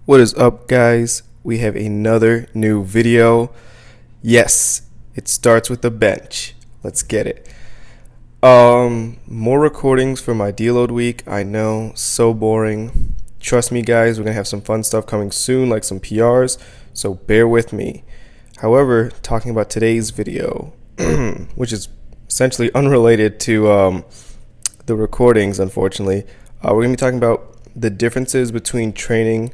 What is up, guys? We have another new video. Yes, it starts with the bench. Let's get it. More recordings for my deload week. I know, so boring. Trust me, guys, we're gonna have some fun stuff coming soon, like some PRs, so bear with me. However, talking about today's video, which is essentially unrelated to the recordings, unfortunately, we're gonna be talking about the differences between training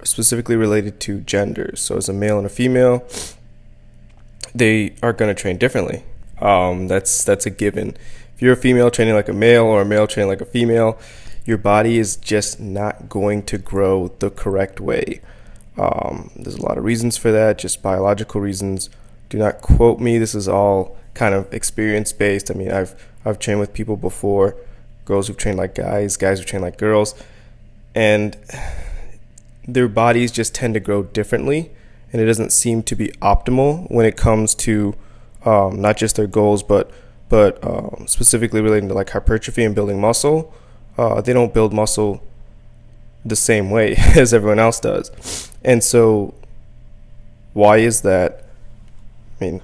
specifically related to genders. So as a male and a female, they are going to train differently. That's a given. If you're a female training like a male or a male training like a female, your body is just not going to grow the correct way. There's a lot of reasons for that, just biological reasons. Do not quote me. This is all kind of experience based. I mean, I've trained with people before, girls who've trained like guys who've trained like girls, and their bodies just tend to grow differently, and it doesn't seem to be optimal when it comes to not just their goals, but specifically relating to like hypertrophy and building muscle. They don't build muscle the same way as everyone else does. And so why is that? I mean,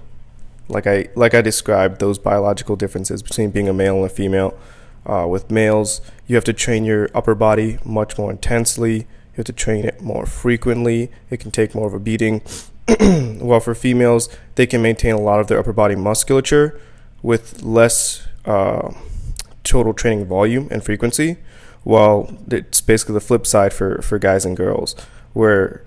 like I described, those biological differences between being a male and a female. With males, you have to train your upper body much more intensely. You have to train it more frequently. It can take more of a beating. While for females, they can maintain a lot of their upper body musculature with less total training volume and frequency. While it's basically the flip side for guys and girls, where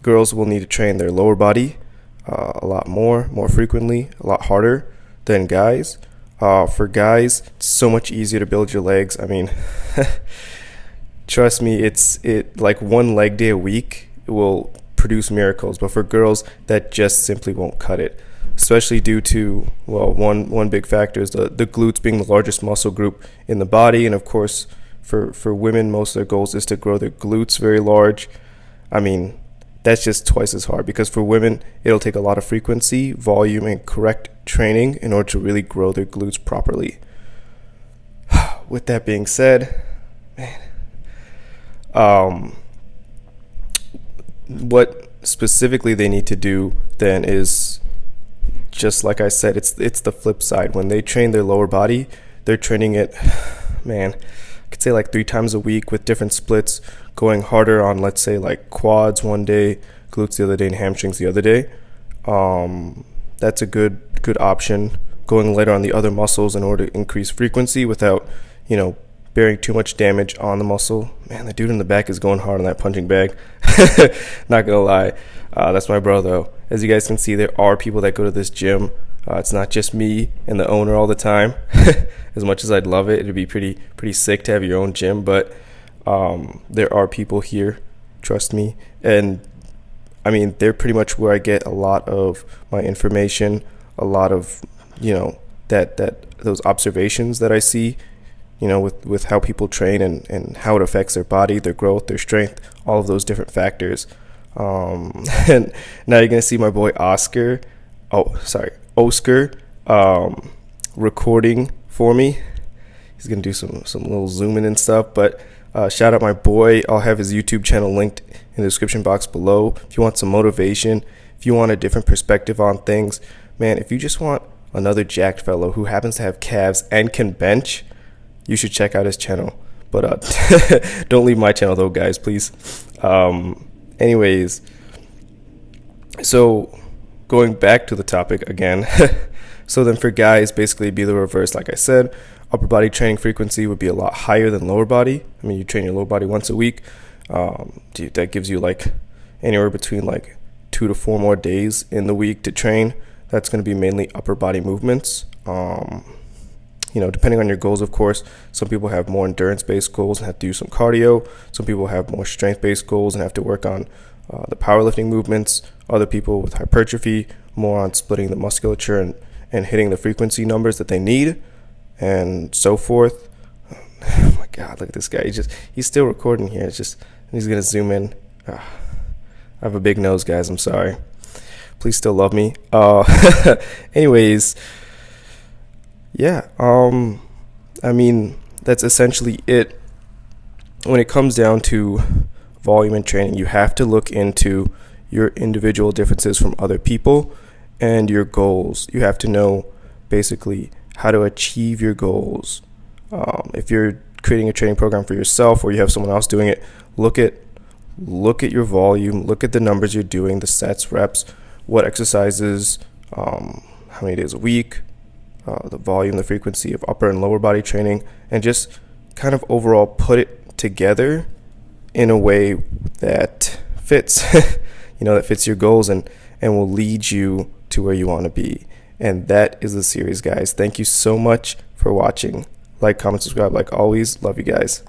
girls will need to train their lower body a lot more frequently, a lot harder than guys. For guys, it's so much easier to build your legs. I mean, trust me, it like one leg day a week will produce miracles. But for girls, that just simply won't cut it, especially due to, well, one big factor is the glutes being the largest muscle group in the body. And of course, for women, most of their goals is to grow their glutes very large. I mean, that's just twice as hard, because for women, it'll take a lot of frequency, volume, and correct training in order to really grow their glutes properly. With that being said, man, what specifically they need to do then is, just like I said, it's the flip side. When they train their lower body, they're training it, man, I could say like 3 times a week with different splits, going harder on, let's say, like quads one day, glutes the other day, and hamstrings the other day. That's a good option. Going later on the other muscles in order to increase frequency without, bearing too much damage on the muscle. Man, the dude in the back is going hard on that punching bag. Not gonna lie, that's my bro though. As you guys can see, there are people that go to this gym. It's not just me and the owner all the time. As much as I'd love it, it'd be pretty sick to have your own gym, but there are people here, trust me. And I mean, they're pretty much where I get a lot of my information, a lot of those observations that I see, with how people train and how it affects their body, their growth, their strength, all of those different factors. And now you're gonna see my boy Oscar recording for me. He's gonna do some little zooming and stuff, but shout out my boy. I'll have his YouTube channel linked in the description box below. If you want some motivation, if you want a different perspective on things, man, if you just want another jacked fellow who happens to have calves and can bench, you should check out his channel. But don't leave my channel though, guys, please. Anyways, so going back to the topic again. So then for guys, basically it'd be the reverse. Like I said, upper body training frequency would be a lot higher than lower body. I mean, you train your lower body once a week. That gives you like anywhere between like 2 to 4 more days in the week to train. That's going to be mainly upper body movements. Depending on your goals, of course. Some people have more endurance-based goals and have to do some cardio. Some people have more strength-based goals and have to work on the powerlifting movements. Other people with hypertrophy, more on splitting the musculature and hitting the frequency numbers that they need, and so forth. Oh my God, look at this guy. He's still recording here. He's gonna zoom in. I have a big nose, guys. I'm sorry. Please still love me. Anyways, yeah. I mean, that's essentially it. When it comes down to volume and training, you have to look into your individual differences from other people and your goals. You have to know basically how to achieve your goals. If you're creating a training program for yourself or you have someone else doing it, look at your volume, look at the numbers you're doing, the sets, reps, what exercises, how many days a week, the volume, the frequency of upper and lower body training, and just kind of overall put it together in a way that fits, that fits your goals and will lead you to where you want to be. And that is the series, guys. Thank you so much for watching. Like, comment, subscribe, like always. Love you guys.